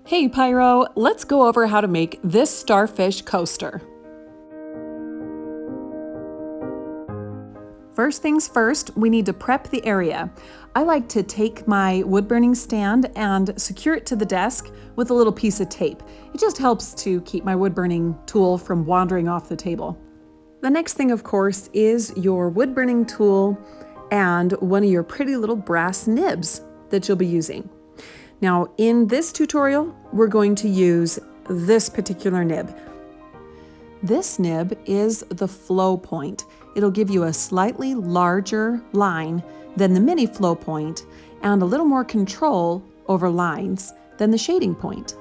Hey Pyro, let's go over how to make this starfish coaster. First things first, we need to prep the area. I like to take my wood burning stand and secure it to the desk with a little piece of tape. It just helps to keep my wood burning tool from wandering off the table. The next thing, of course, is your wood burning tool and one of your pretty little brass nibs that you'll be using. Now, in this tutorial, we're going to use this particular nib. This nib is the flow point. It'll give you a slightly larger line than the mini flow point and a little more control over lines than the shading point.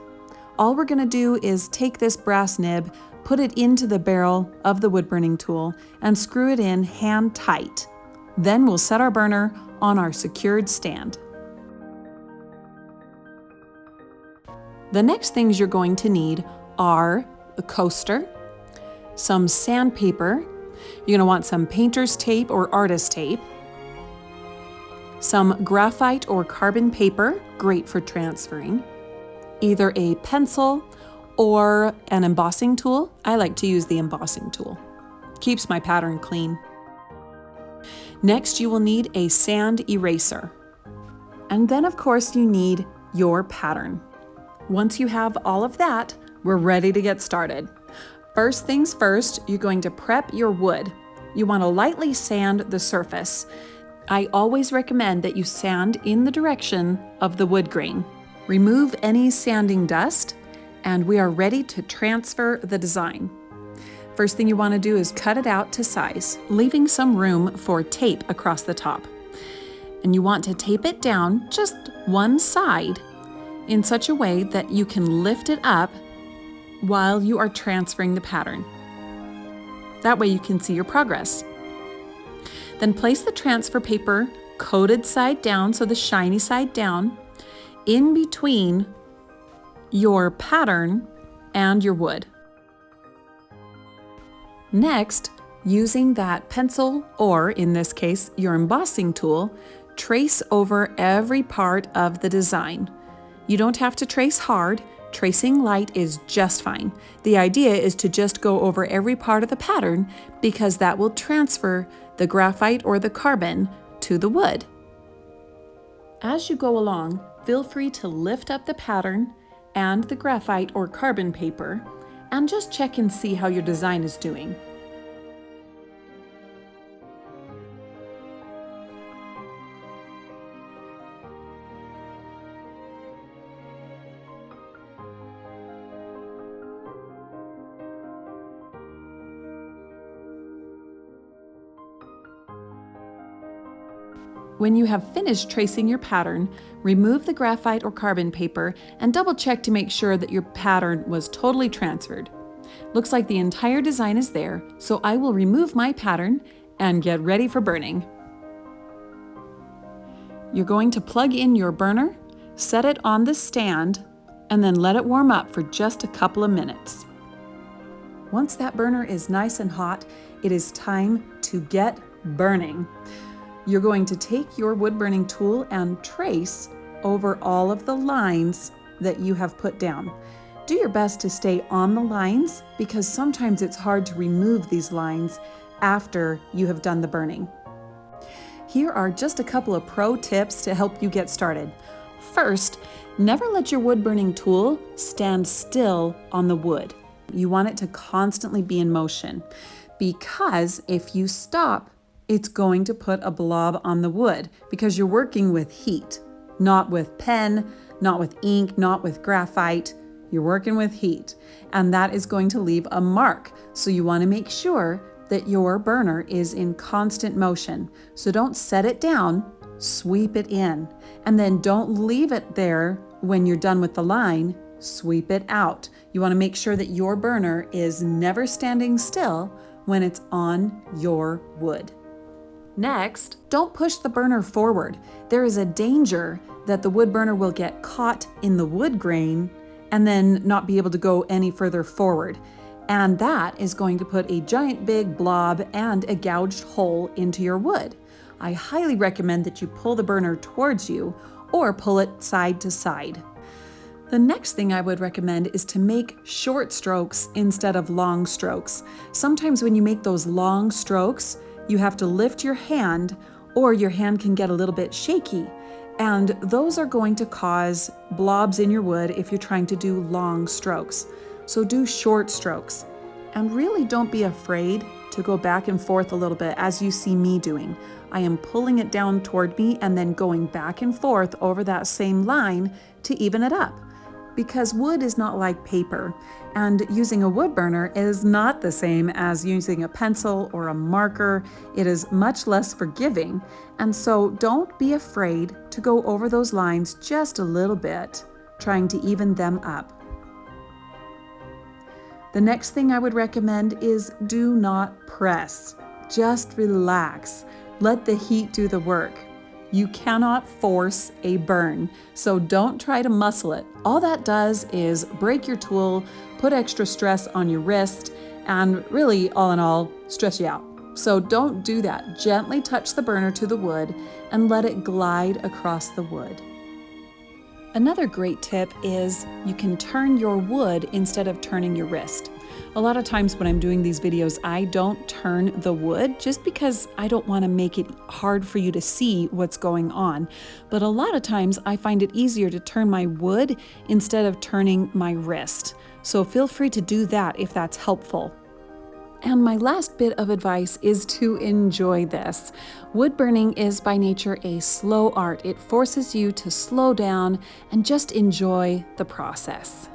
All we're going to do is take this brass nib, put it into the barrel of the wood burning tool, and screw it in hand tight. Then we'll set our burner on our secured stand. The next things you're going to need are a coaster, some sandpaper, you're going to want some painter's tape or artist tape, some graphite or carbon paper, great for transferring, either a pencil or an embossing tool. I like to use the embossing tool. Keeps my pattern clean. Next, you will need a sand eraser. And then, of course, you need your pattern. Once you have all of that, we're ready to get started. First things first, you're going to prep your wood. You want to lightly sand the surface. I always recommend that you sand in the direction of the wood grain. Remove any sanding dust, and we are ready to transfer the design. First thing you want to do is cut it out to size, leaving some room for tape across the top. And you want to tape it down just one side in such a way that you can lift it up while you are transferring the pattern. That way you can see your progress. Then place the transfer paper coated side down, so the shiny side down, in between your pattern and your wood. Next, using that pencil, or in this case, your embossing tool, trace over every part of the design. You don't have to trace hard. Tracing light is just fine. The idea is to just go over every part of the pattern because that will transfer the graphite or the carbon to the wood. As you go along, feel free to lift up the pattern and the graphite or carbon paper and just check and see how your design is doing. When you have finished tracing your pattern, remove the graphite or carbon paper and double check to make sure that your pattern was totally transferred. Looks like the entire design is there, so I will remove my pattern and get ready for burning. You're going to plug in your burner, set it on the stand, and then let it warm up for just a couple of minutes. Once that burner is nice and hot, it is time to get burning. You're going to take your wood burning tool and trace over all of the lines that you have put down. Do your best to stay on the lines because sometimes it's hard to remove these lines after you have done the burning. Here are just a couple of pro tips to help you get started. First, never let your wood burning tool stand still on the wood. You want it to constantly be in motion because if you stop, it's going to put a blob on the wood because you're working with heat, not with pen, not with ink, not with graphite. You're working with heat, and that is going to leave a mark. So you want to make sure that your burner is in constant motion. So don't set it down, sweep it in, and then don't leave it there when you're done with the line, sweep it out. You want to make sure that your burner is never standing still when it's on your wood. Next, don't push the burner forward. There is a danger that the wood burner will get caught in the wood grain and then not be able to go any further forward. And that is going to put a giant big blob and a gouged hole into your wood. I highly recommend that you pull the burner towards you or pull it side to side. The next thing I would recommend is to make short strokes instead of long strokes. Sometimes when you make those long strokes, you have to lift your hand or your hand can get a little bit shaky. And those are going to cause blobs in your wood if you're trying to do long strokes. So do short strokes. And really don't be afraid to go back and forth a little bit as you see me doing. I am pulling it down toward me and then going back and forth over that same line to even it up. Because wood is not like paper, and using a wood burner is not the same as using a pencil or a marker. It is much less forgiving, and so don't be afraid to go over those lines just a little bit, trying to even them up. The next thing I would recommend is do not press. Just relax. Let the heat do the work. You cannot force a burn, so don't try to muscle it. All that does is break your tool, put extra stress on your wrist, and really, all in all, stress you out. So don't do that. Gently touch the burner to the wood and let it glide across the wood. Another great tip is you can turn your wood instead of turning your wrist. A lot of times when I'm doing these videos, I don't turn the wood just because I don't want to make it hard for you to see what's going on. But a lot of times I find it easier to turn my wood instead of turning my wrist. So feel free to do that if that's helpful. And my last bit of advice is to enjoy this. Wood burning is by nature a slow art. It forces you to slow down and just enjoy the process.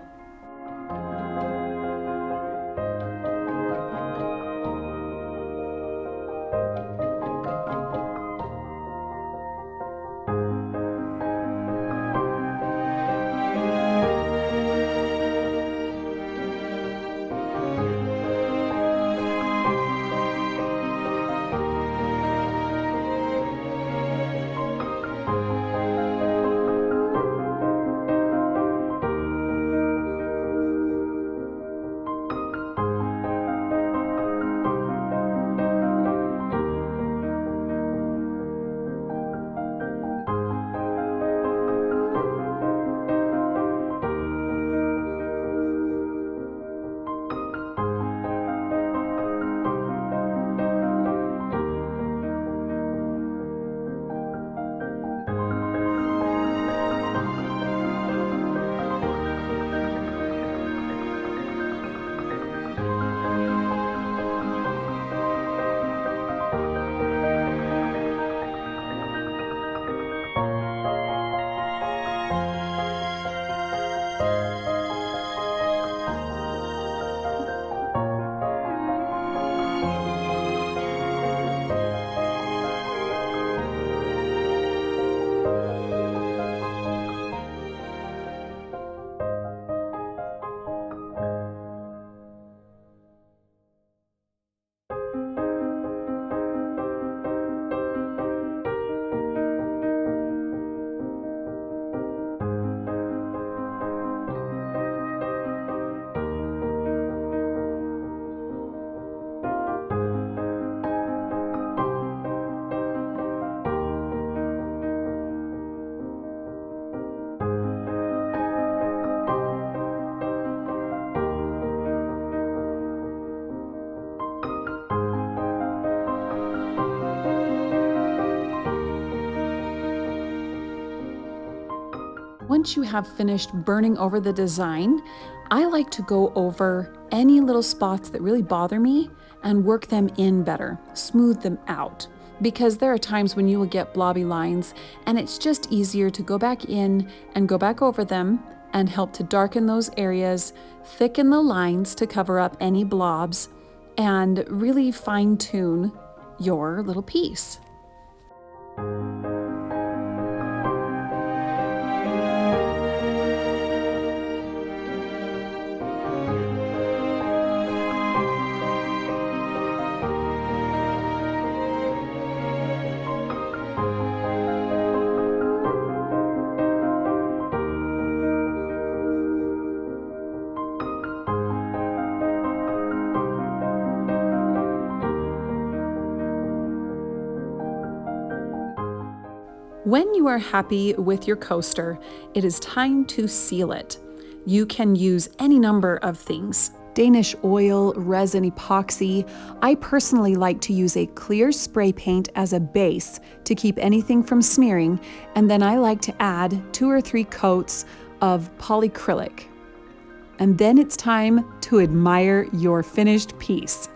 Once you have finished burning over the design, I like to go over any little spots that really bother me and work them in better, smooth them out. Because there are times when you will get blobby lines and it's just easier to go back in and go back over them and help to darken those areas, thicken the lines to cover up any blobs, and really fine-tune your little piece. When you are happy with your coaster, it is time to seal it. You can use any number of things. Danish oil, resin, epoxy. I personally like to use a clear spray paint as a base to keep anything from smearing, and then I like to add 2 or 3 coats of polyacrylic. And then it's time to admire your finished piece.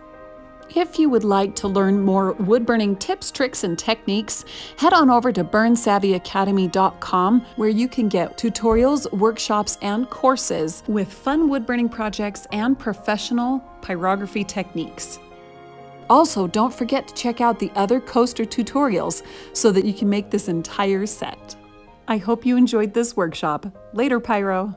If you would like to learn more wood burning tips, tricks, and techniques, head on over to burnsavvyacademy.com, where you can get tutorials, workshops, and courses with fun wood burning projects and professional pyrography techniques. Also, don't forget to check out the other coaster tutorials so that you can make this entire set. I hope you enjoyed this workshop. Later, Pyro!